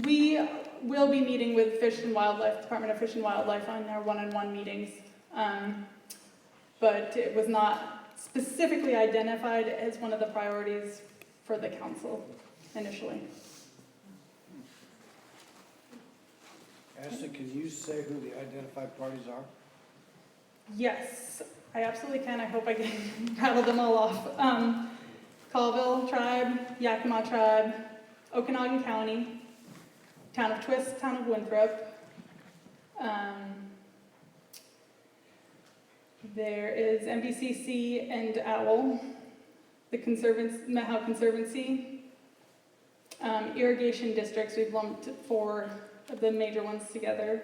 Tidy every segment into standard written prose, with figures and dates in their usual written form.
We will be meeting with Fish and Wildlife, Department of Fish and Wildlife on their one-on-one meetings, but it was not specifically identified as one of the priorities for the council initially. Ashley, can you say who the identified parties are? Yes, I absolutely can. I hope I can rattle them all off. Colville Tribe, Yakima Tribe, Okanagan County, Town of Twist, Town of Winthrop. There is MVCC and OWL, the Methow Conservancy, irrigation districts. We've lumped 4 of the major ones together.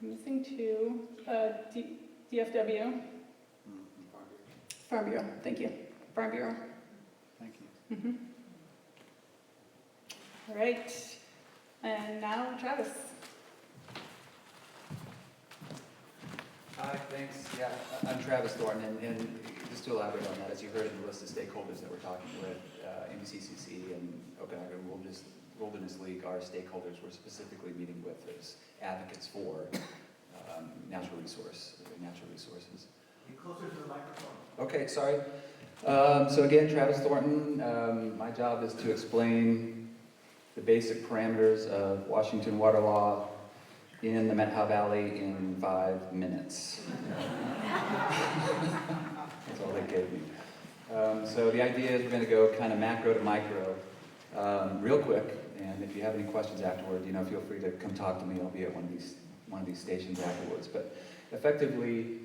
I'm missing 2. DFW. Farm Bureau. Thank you. Farm Bureau. Thank you. All right. And now Travis. Hi, thanks. Yeah, I'm Travis Thornton, and just to elaborate on that, as you heard in the list of stakeholders that we're talking with, MVCCC and Okanagan Wilderness League are stakeholders we're specifically meeting with as advocates for natural resources. Get closer to the microphone. Okay, sorry. So again, Travis Thornton. My job is to explain the basic parameters of Washington water law in the Methow Valley in 5 minutes. That's all they gave me. So the idea is we're going to go kind of macro to micro real quick, and if you have any questions afterward, feel free to come talk to me. I'll be at one of these stations afterwards. But effectively,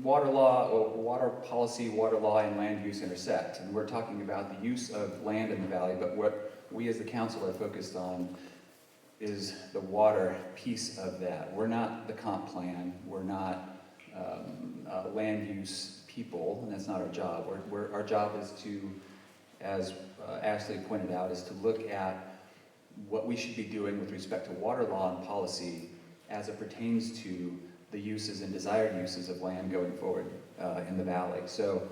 water law, or water policy, water law, and land use intersect. And we're talking about the use of land in the valley, but what we as the council are focused on is the water piece of that. We're not the comp plan. We're not land use people, and that's not our job. Our job is to, as Ashley pointed out, is to look at what we should be doing with respect to water law and policy as it pertains to the uses and desired uses of land going forward in the valley. So,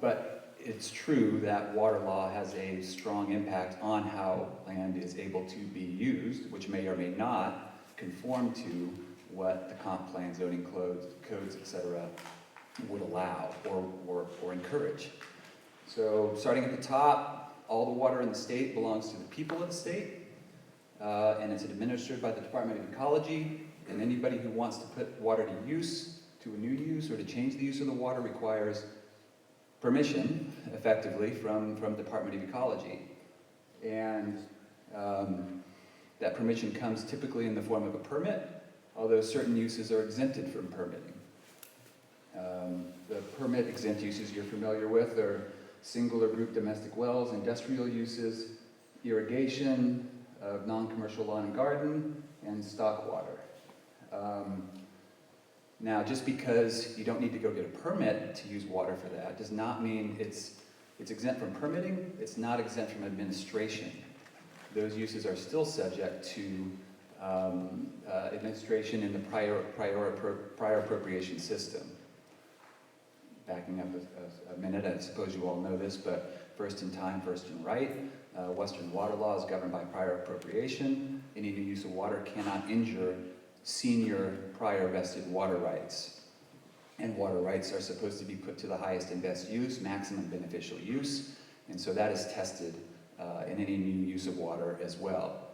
but it's true that water law has a strong impact on how land is able to be used, which may or may not conform to what the comp plan, zoning codes, etc., would allow or encourage. So starting at the top, all the water in the state belongs to the people of the state, and it's administered by the Department of Ecology, and anybody who wants to put water to use, to a new use, or to change the use of the water requires permission, effectively, from Department of Ecology. And that permission comes typically in the form of a permit, although certain uses are exempted from permitting. The permit exempt uses you're familiar with are single or group domestic wells, industrial uses, irrigation of non-commercial lawn and garden, and stock water. Now, just because you don't need to go get a permit to use water for that does not mean it's exempt from permitting. It's not exempt from administration. Those uses are still subject to administration in the prior appropriation system. Backing up a minute, I suppose you all know this, but first in time, first in right. Western water law is governed by prior appropriation. Any new use of water cannot injure senior prior vested water rights. And water rights are supposed to be put to the highest and best use, maximum beneficial use, and so that is tested in any new use of water as well.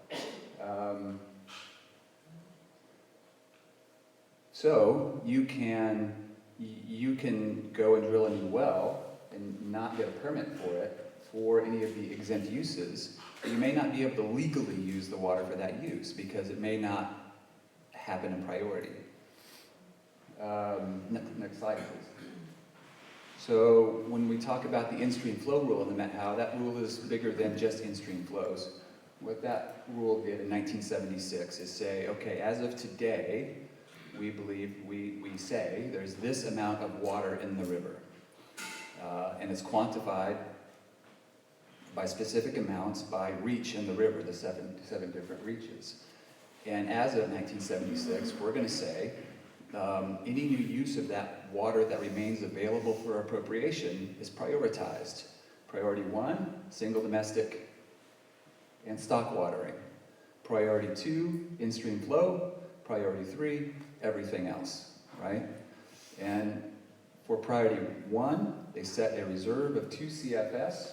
So you can go and drill a new well and not get a permit for it for any of the exempt uses, but you may not be able to legally use the water for that use because it may not happen in priority. Next slide, please. So when we talk about the in-stream flow rule in the Methow, that rule is bigger than just in-stream flows. What that rule did in 1976 is say, okay, as of today, we believe, we say there's this amount of water in the river. And it's quantified by specific amounts by reach in the river, the seven different reaches. And as of 1976, we're going to say any new use of that water that remains available for appropriation is prioritized. Priority 1, single domestic and stock watering. Priority 2, in-stream flow. Priority 3, everything else, right? And for priority 1, they set a reserve of 2 CFS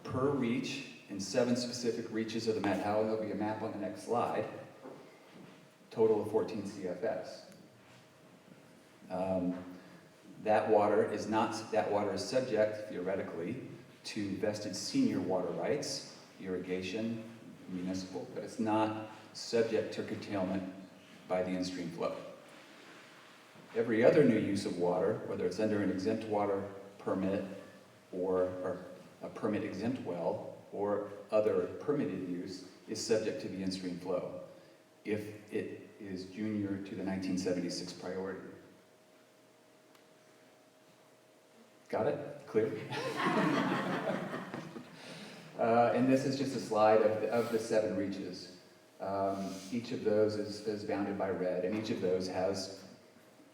per reach in 7 specific reaches of the Met Howe, and there'll be a map on the next slide. Total of 14 CFS. That water is subject, theoretically, to vested senior water rights, irrigation, municipal, but it's not subject to curtailment by the in-stream flow. Every other new use of water, whether it's under an exempt water permit or a permit exempt well or other permitted use, is subject to the in-stream flow if it is junior to the 1976 priority. Got it? Clear? And this is just a slide of the 7 reaches. Each of those is bounded by red, and each of those has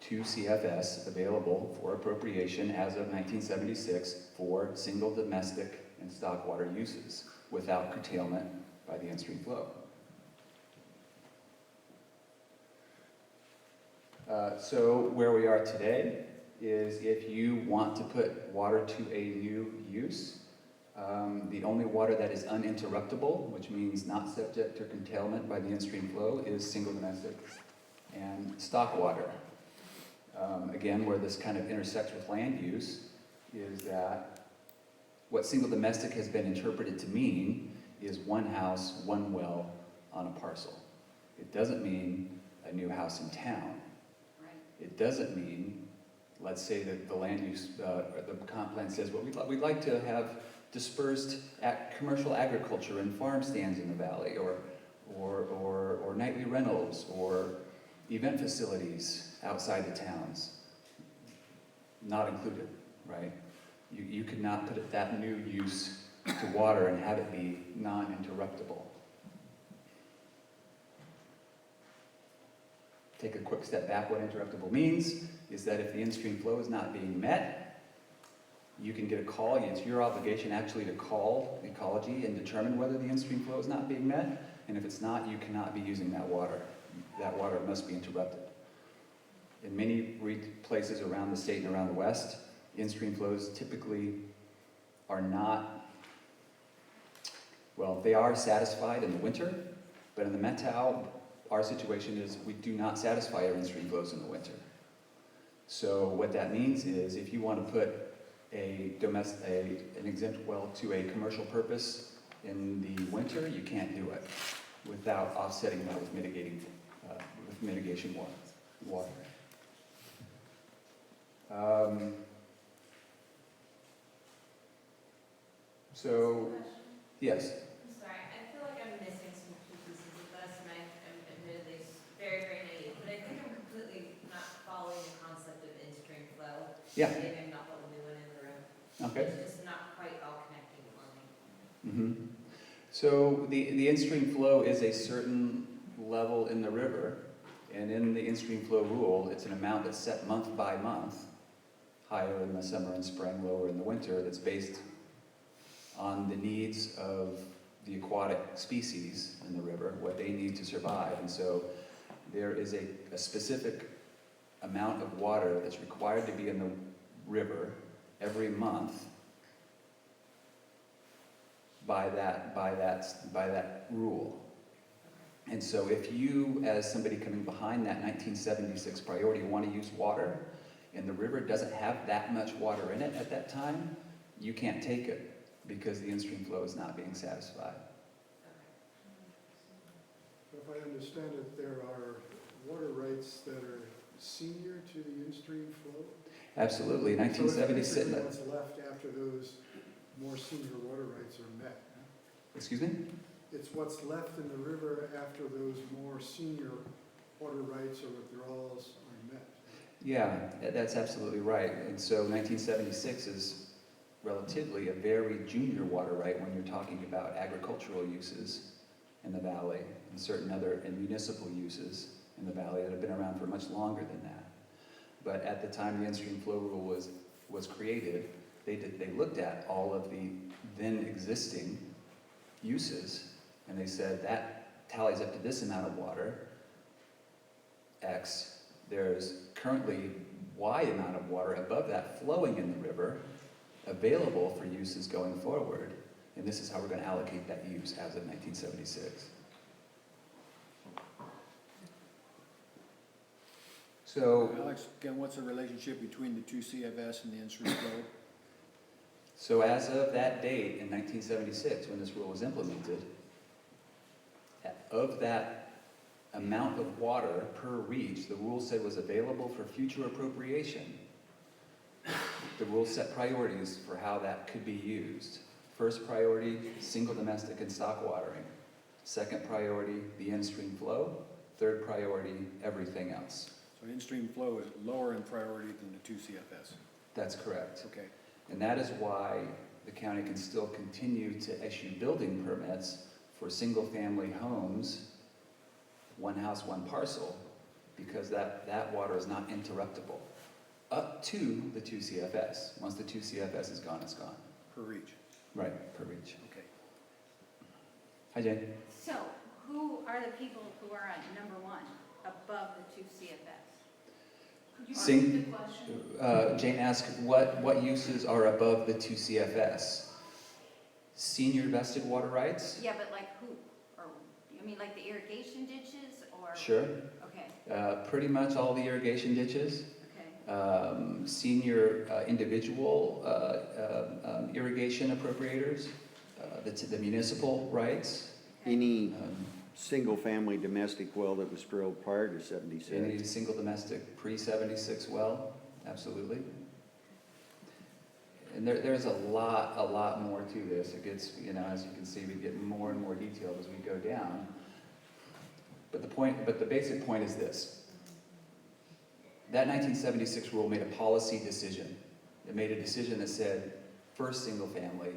2 CFS available for appropriation as of 1976 for single domestic and stock water uses without curtailment by the in-stream flow. So where we are today is if you want to put water to a new use, the only water that is uninterruptible, which means not subject to curtailment by the in-stream flow, is single domestic and stock water. Again, where this kind of intersects with land use is that what single domestic has been interpreted to mean is one house, one well on a parcel. It doesn't mean a new house in town. Right. It doesn't mean, let's say that the land use, the comp plan says, well, we'd like to have dispersed commercial agriculture and farm stands in the valley, or nightly rentals, or event facilities outside the towns. Not included, right? You could not put that new use to water and have it be non-interruptible. Take a quick step back. What interruptible means is that if the in-stream flow is not being met, you can get a call. It's your obligation actually to call ecology and determine whether the in-stream flow is not being met. And if it's not, you cannot be using that water. That water must be interrupted. In many places around the state and around the West, in-stream flows typically are not, well, they are satisfied in the winter, but in the Met Howe, our situation is we do not satisfy our in-stream flows in the winter. So what that means is if you want to put an exempt well to a commercial purpose in the winter, you can't do it without offsetting that with mitigation water. So, yes. I'm sorry, I feel like I'm missing some key pieces of this, and I'm admittedly very, very naive, but I think I'm completely not following the concept of in-stream flow. Yeah. Maybe I'm not the only one in the room. Okay. It's just not quite all connecting for me. Mm-hmm. So the in-stream flow is a certain level in the river, and in the in-stream flow rule, it's an amount that's set month by month, higher in the summer and spring, lower in the winter, that's based on the needs of the aquatic species in the river, what they need to survive. And so there is a specific amount of water that's required to be in the river every month by that rule. And so if you, as somebody coming behind that 1976 priority, want to use water, and the river doesn't have that much water in it at that time, you can't take it because the in-stream flow is not being satisfied. If I understand it, there are water rights that are senior to the in-stream flow? Absolutely, 1976. So it's basically what's left after those more senior water rights are met. Excuse me? It's what's left in the river after those more senior water rights or withdrawals are met. Yeah, that's absolutely right. And so 1976 is relatively a very junior water right when you're talking about agricultural uses in the valley and certain other municipal uses in the valley that have been around for much longer than that. But at the time the in-stream flow rule was created, they looked at all of the then existing uses, and they said that tallies up to this amount of water, X. There's currently Y amount of water above that flowing in the river, available for uses going forward, and this is how we're going to allocate that use as of 1976. So, Alex, again, what's the relationship between the two CFS and the in-stream flow? so as of that date in 1976, when this rule was implemented, of that amount of water per reach, the rule said was available for future appropriation. The rule set priorities for how that could be used. First priority, single domestic and stock watering. Second priority, the in-stream flow. Third priority, everything else. So in-stream flow is lower in priority than the two CFS. That's correct. Okay. And that is why the county can still continue to issue building permits for single-family homes, one house, one parcel, because that water is not interruptible, up to the 2 CFS. Once the 2 CFS is gone, it's gone. Per reach. Right, per reach. Okay. Hi, Jane. So, who are the people who are at number 1, above the 2 CFS? Could you Sing- repeat the question? Jane asked, what uses are above the 2 CFS? Senior vested water rights? Yeah, but like who? Or, I mean, like the irrigation ditches, or? Sure. Okay, Pretty much all the irrigation ditches. okay. Senior individual irrigation appropriators, the municipal rights, Any um, single-family domestic well that was drilled prior to 76? any single domestic pre-76 well, absolutely. And there's a lot more to this. It gets, as you can see, we get more and more detailed as we go down. But the basic point is this. That 1976 rule made a policy decision. It made a decision that said, first single family,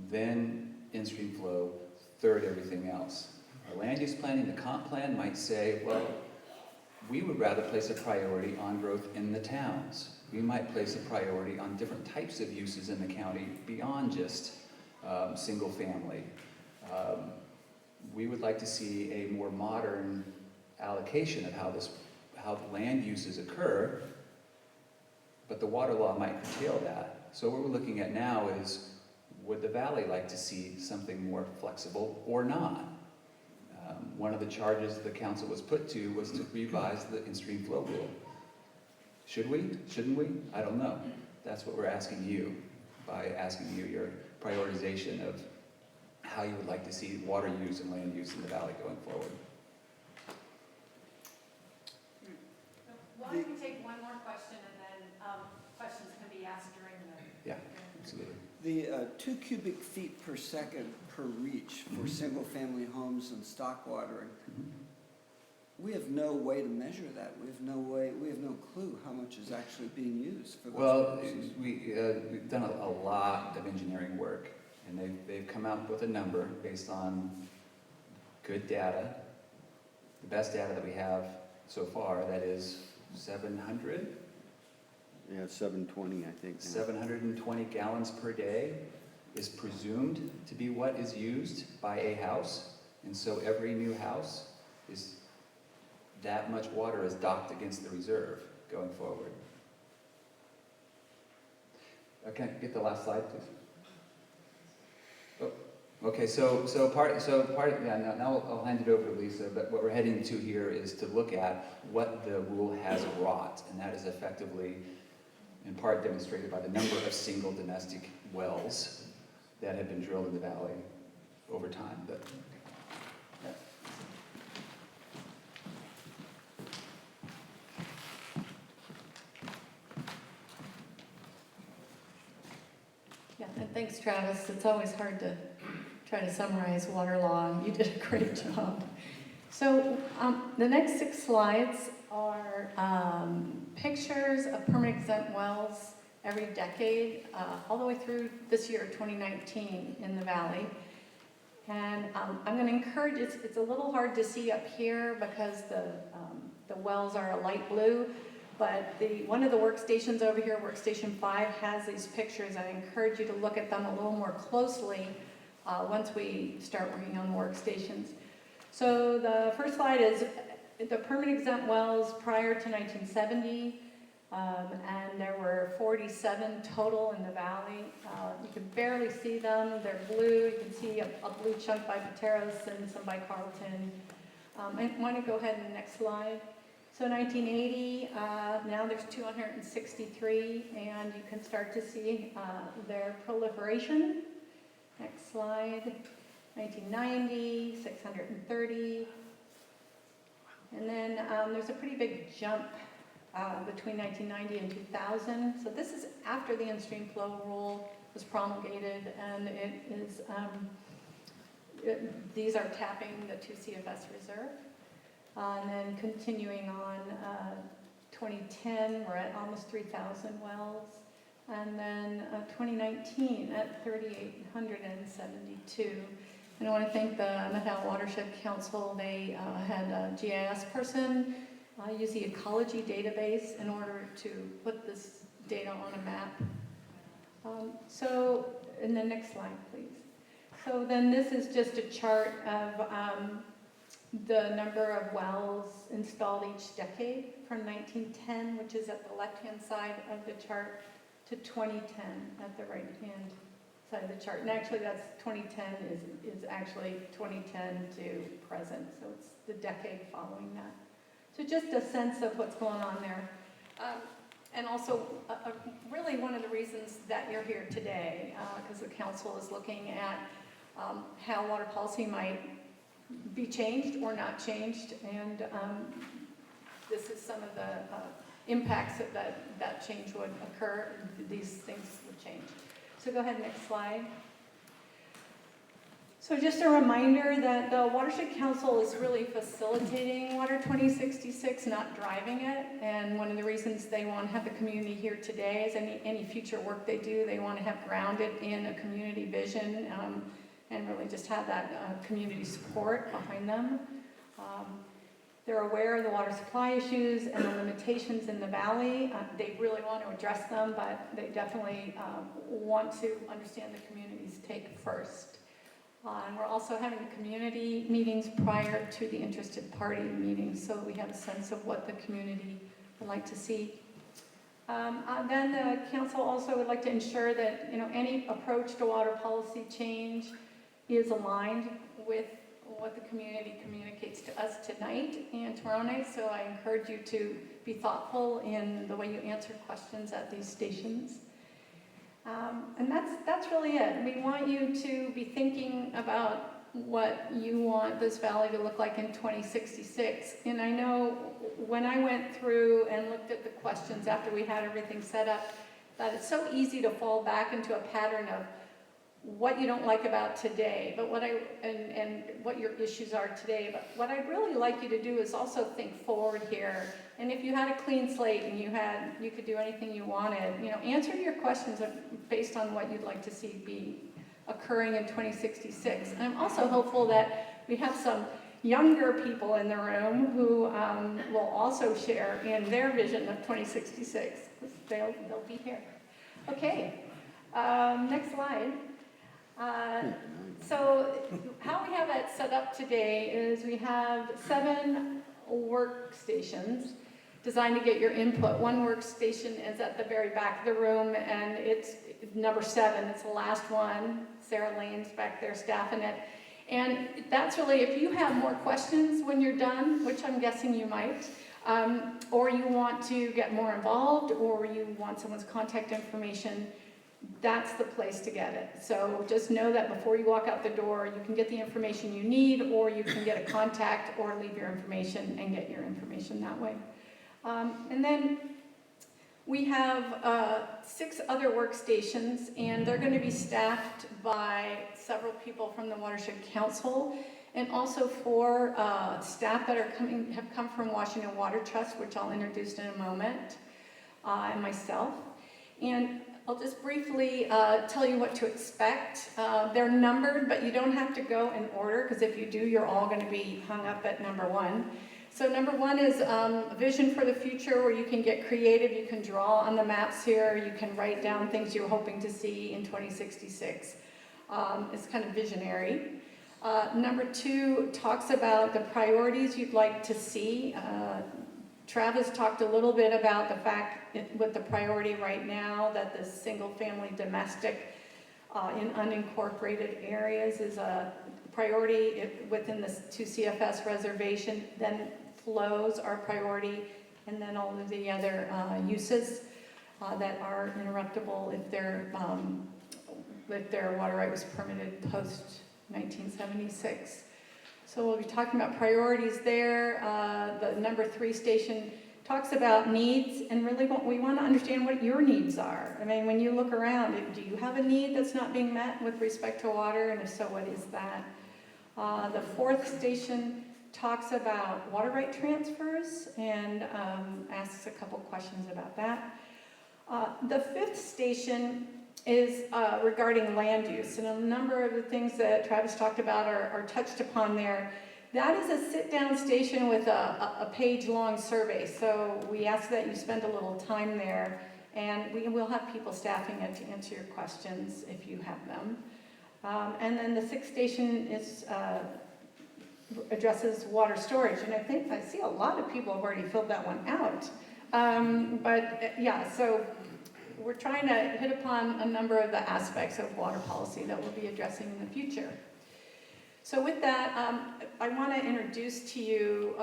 then in-stream flow, third everything else. The land use planning, the comp plan might say, well, we would rather place a priority on growth in the towns. We might place a priority on different types of uses in the county beyond just single family. We would like to see a more modern allocation of how the land uses occur, but the water law might curtail that. So what we're looking at now is, would the valley like to see something more flexible or not? One of the charges the council was put to was to revise the in-stream flow rule. Should we? Shouldn't we? I don't know. That's what we're asking you, by asking you your prioritization of how you would like to see water use and land use in the valley going forward. Well, I can take one more question, and then questions can be asked during the... Yeah, absolutely. The 2 cubic feet per second per reach for single-family homes and stock watering, we have no way to measure that. We have no clue how much is actually being used for those Well, purposes. we've done a lot of engineering work, and they've come out with a number based on good data, the best data that we have so far, that is 700? Yeah, 720, I think. now. 720 gallons per day is presumed to be what is used by a house, and so every new house is, that much water is docked against the reserve going forward. Okay, get the last slide, please. Oh, okay, yeah, now I'll hand it over to Lisa, but what we're heading to here is to look at what the rule has wrought, and that is effectively, in part demonstrated by the number of single domestic wells that have been drilled in the valley over time. But, yeah. Yeah, and thanks, Travis. It's always hard to try to summarize water law, and you did a great job. So the next 6 slides are pictures of permanent exempt wells every decade, all the way through this year, 2019, in the valley. And I'm going to encourage, it's a little hard to see up here because the wells are a light blue, But one of the workstations over here, Workstation 5, has these pictures. I encourage you to look at them a little more closely once we start working on the workstations. So the first slide is the permanent exempt wells prior to 1970, and there were 47 total in the valley. You can barely see them. They're blue. You can see a blue chunk by Pateros and some by Carlton. I want to go ahead and next slide. So 1980, now there's 263, and you can start to see their proliferation. Next slide. 1990, 630. And then there's a pretty big jump between 1990 and 2000. So this is after the in-stream flow rule was promulgated, and it is, these are tapping the 2 CFS reserve. And then continuing on, 2010, we're at almost 3,000 wells. And then 2019 at 3,872. And I want to thank the Methow Watershed Council. They had a GIS person use the ecology database in order to put this data on a map. So, in the next slide, please. So then this is just a chart of the number of wells installed each decade from 1910, which is at the left-hand side of the chart, to 2010 at the right-hand side of the chart. And actually that's 2010 is actually 2010 to present, so it's the decade following that. So just a sense of what's going on there. And also, really one of the reasons that you're here today, because the council is looking at how water policy might be changed or not changed, and this is some of the impacts that change would occur. These things would change. So go ahead, next slide. So just a reminder that the Watershed Council is really facilitating Water 2066, not driving it. And one of the reasons they want to have the community here today is any future work they do, they want to have grounded in a community vision and really just have that community support behind them. They're aware of the water supply issues and the limitations in the valley. They really want to address them, but they definitely want to understand the community's take first. And we're also having community meetings prior to the interested party meetings, so we have a sense of what the community would like to see. Then the council also would like to ensure that any approach to water policy change is aligned with what the community communicates to us tonight and tomorrow night. So I encourage you to be thoughtful in the way you answer questions at these stations. And that's really it. We want you to be thinking about what you want this valley to look like in 2066. And I know when I went through and looked at the questions after we had everything set up, that it's so easy to fall back into a pattern of what you don't like about today, but and what your issues are today. But what I'd really like you to do is also think forward here. And if you had a clean slate and you could do anything you wanted, answer your questions based on what you'd like to see be occurring in 2066. And I'm also hopeful that we have some younger people in the room who will also share in their vision of 2066. They'll be here. Okay, next slide. So how we have it set up today is we have 7 workstations designed to get your input. One workstation is at the very back of the room, and it's number 7. It's the last one. Sarah Lane's back there staffing it. And that's really, if you have more questions when you're done, which I'm guessing you might, or you want to get more involved, or you want someone's contact information, that's the place to get it. So just know that before you walk out the door, you can get the information you need, or you can get a contact or leave your information and get your information that way. And then we have 6 other workstations, and they're going to be staffed by several people from the Watershed Council, and also 4 staff that have come from Washington Water Trust, which I'll introduce in a moment, and myself. And I'll just briefly tell you what to expect. They're numbered, but you don't have to go in order, because if you do, you're all going to be hung up at number 1. So number one is vision for the future, where you can get creative, you can draw on the maps here, you can write down things you're hoping to see in 2066. It's kind of visionary. Number two talks about the priorities you'd like to see. Travis talked a little bit about the fact with the priority right now that the single-family domestic in unincorporated areas is a priority within the 2 CFS reservation. Then flows are priority, and then all of the other uses that are interruptible if their water right was permitted post 1976. So we'll be talking about priorities there. The number 3 station talks about needs, and really we want to understand what your needs are. I mean, when you look around, do you have a need that's not being met with respect to water, and if so, what is that? The 4th station talks about water right transfers and asks a couple questions about that. The 5th station is regarding land use, and a number of the things that Travis talked about are touched upon there. That is a sit-down station with a page-long survey, so we ask that you spend a little time there, and we will have people staffing it to answer your questions if you have them. And then the 6th station is addresses water storage, and I see a lot of people have already filled that one out. So we're trying to hit upon a number of the aspects of water policy that we'll be addressing in the future. So with that, I want to introduce to you,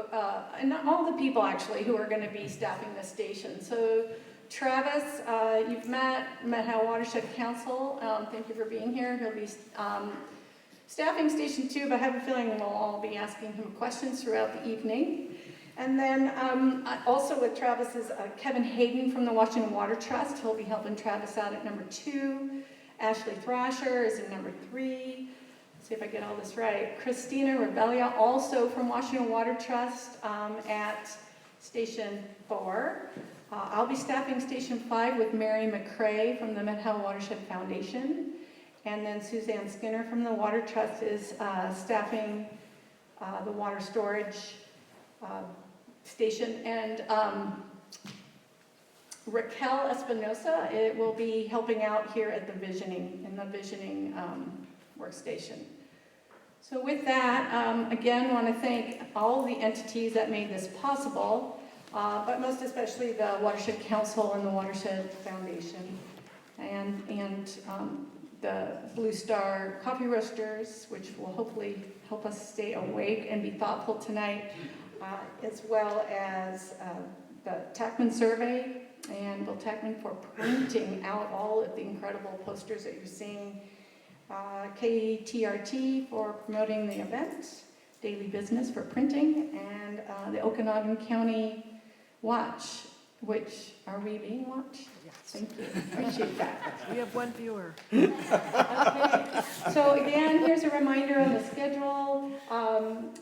and all the people actually who are going to be staffing the station. So Travis, you've met Medhal Watershed Council. Thank you for being here. He'll be staffing Station 2, but I have a feeling we'll all be asking him questions throughout the evening. And then also with Travis is Kevin Hayden from the Washington Water Trust. He'll be helping Travis out at number 2. Ashley Thrasher is in number 3. Let's see if I get all this right. Christina Rebellia, also from Washington Water Trust, at Station 4. I'll be staffing Station 5 with Mary McCrae from the Medhal Watershed Foundation. And then Suzanne Skinner from the Water Trust is staffing the water storage station. And Raquel Espinosa will be helping out here at the visioning workstation. So with that, again, want to thank all the entities that made this possible, but most especially the Watershed Council and the Watershed Foundation, and the Blue Star Coffee Roasters, which will hopefully help us stay awake and be thoughtful tonight, as well as the Tackman Survey and Bill Tackman for printing out all of the incredible posters that you're seeing, KTRT for promoting the event, Daily Business for printing, and the Okanagan County Watch, which, are we being watched? Yes. Thank you, appreciate that. We have one viewer. Okay, so again, here's a reminder on the schedule.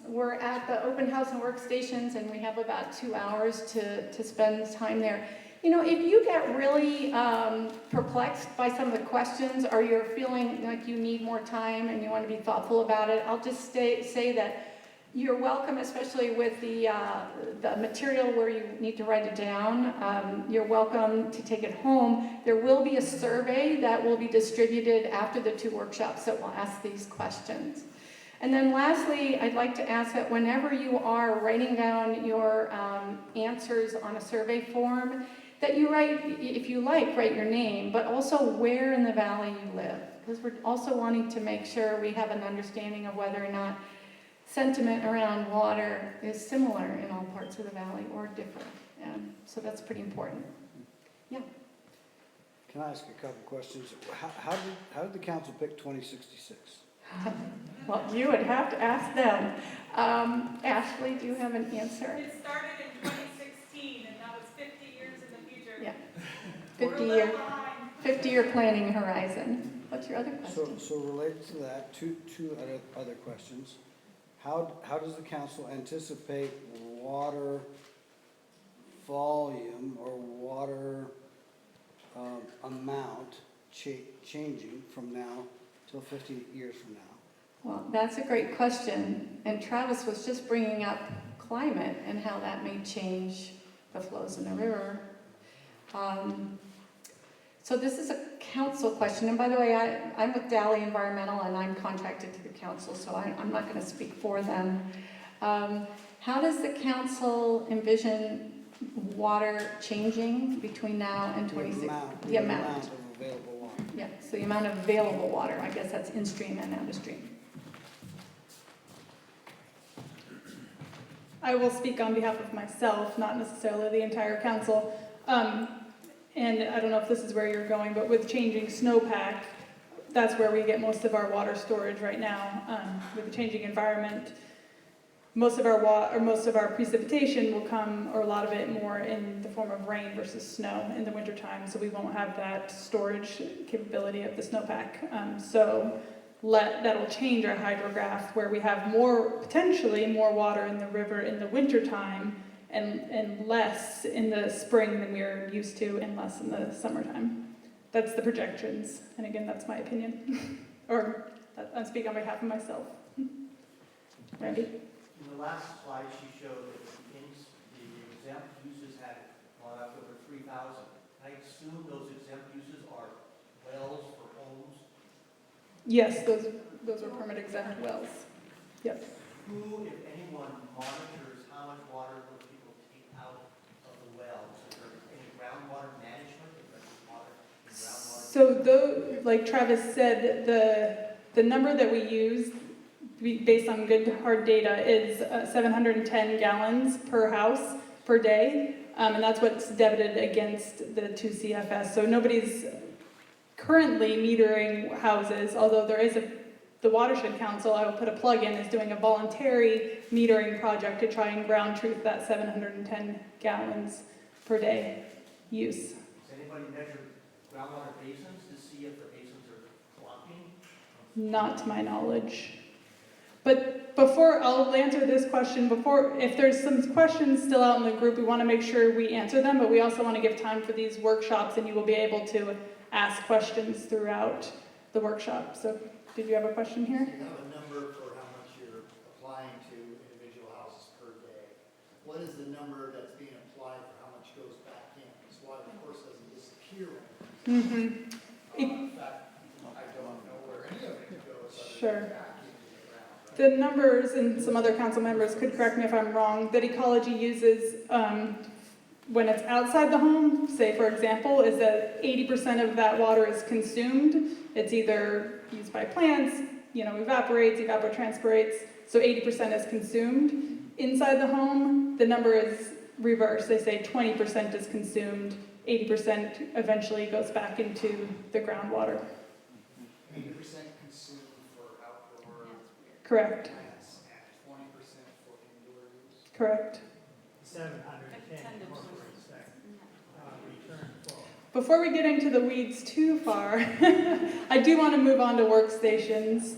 We're at the open house and workstations, and we have about 2 hours to spend time there. You know, if you get really perplexed by some of the questions, or you're feeling like you need more time and you want to be thoughtful about it, I'll just say that you're welcome, especially with the material where you need to write it down. You're welcome to take it home. There will be a survey that will be distributed after the 2 workshops that will ask these questions. And then lastly, I'd like to ask that whenever you are writing down your answers on a survey form, that you write, if you like, write your name, but also where in the valley you live. Because we're also wanting to make sure we have an understanding of whether or not sentiment around water is similar in all parts of the valley or different. So that's pretty important. Yeah. Can I ask a couple questions? How did the council pick 2066? Well, you would have to ask them. Ashley, do you have an answer? It started in 2016, and that was 50 years in the future. Yeah. 50-year planning horizon. What's your other question? So related to that, two other questions. How does the council anticipate water volume or water amount changing from now till 50 years from now? Well, that's a great question. And Travis was just bringing up climate and how that may change the flows in the river. So this is a council question, and by the way, I'm with Dally Environmental and I'm contracted to the council, so I'm not going to speak for them. How does the council envision water changing between now and 26? The amount of available water. Yeah, so the amount of available water, I guess that's in stream and out of stream. I will speak on behalf of myself, not necessarily the entire council. And I don't know if this is where you're going, but with changing snowpack, that's where we get most of our water storage right now. With the changing environment, most of our precipitation will come, or a lot of it more in the form of rain versus snow in the wintertime, so we won't have that storage capability of the snowpack. That'll change our hydrograph, where we have potentially more water in the river in the wintertime and less in the spring than we are used to, and less in the summertime. That's the projections, and again, that's my opinion. I'm speaking on behalf of myself. Randy? In the last slide, she showed that the exempt uses had gone up over 3,000. I assume those exempt uses are wells for homes. Yes, those are permit exempt wells. Yep. Who, if anyone, monitors how much water those people take out of the wells? Is there any groundwater management? Is there any water in groundwater? So like Travis said, the number that we use based on good hard data is 710 gallons per house per day, and that's what's debited against the 2 CFS. So nobody's currently metering houses, although the Watershed Council, I will put a plug in, is doing a voluntary metering project to try and ground truth that 710 gallons per day use. Does anybody measure groundwater basins to see if the basins are clogging? Not to my knowledge. But I'll answer this question, if there's some questions still out in the group, we want to make sure we answer them, but we also want to give time for these workshops, and you will be able to ask questions throughout the workshop. So, did you have a question here? You have a number for how much you're applying to individual houses per day. What is the number that's being applied for how much goes back in? Because water, of course, doesn't disappear when it comes in fact, I don't know where any of it goes. Sure. The numbers, and some other council members could correct me if I'm wrong, that Ecology uses when it's outside the home, say for example, is that 80% of that water is consumed. It's either used by plants, evaporates, evapotranspirates, so 80% is consumed. Inside the home, the number is reversed. They say 20% is consumed, 80% eventually goes back into the groundwater. 80% consumed for outdoor Correct. plants and 20% for indoor use. Correct. 710 incorporates that return flow. Before we get into the weeds too far, I do want to move on to workstations.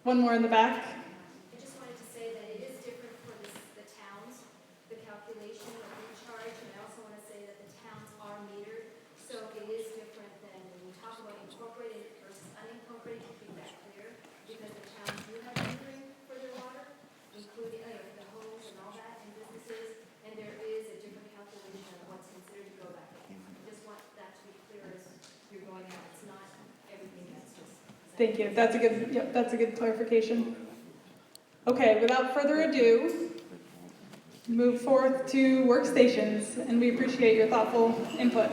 One more in the back. I just wanted to say that it is different for the towns, the calculation of recharge, and I also want to say that the towns are metered, so it is different than when we talk about incorporated versus unincorporated, to keep that clear, because the towns do have metering for their water, including the homes and all that, and businesses, and there is a different calculation of what's considered to go back in. I just want that to be clear as you're going out. It's not everything that's just. Thank you. That's a good clarification. Okay, without further ado, move forth to workstations, and we appreciate your thoughtful input.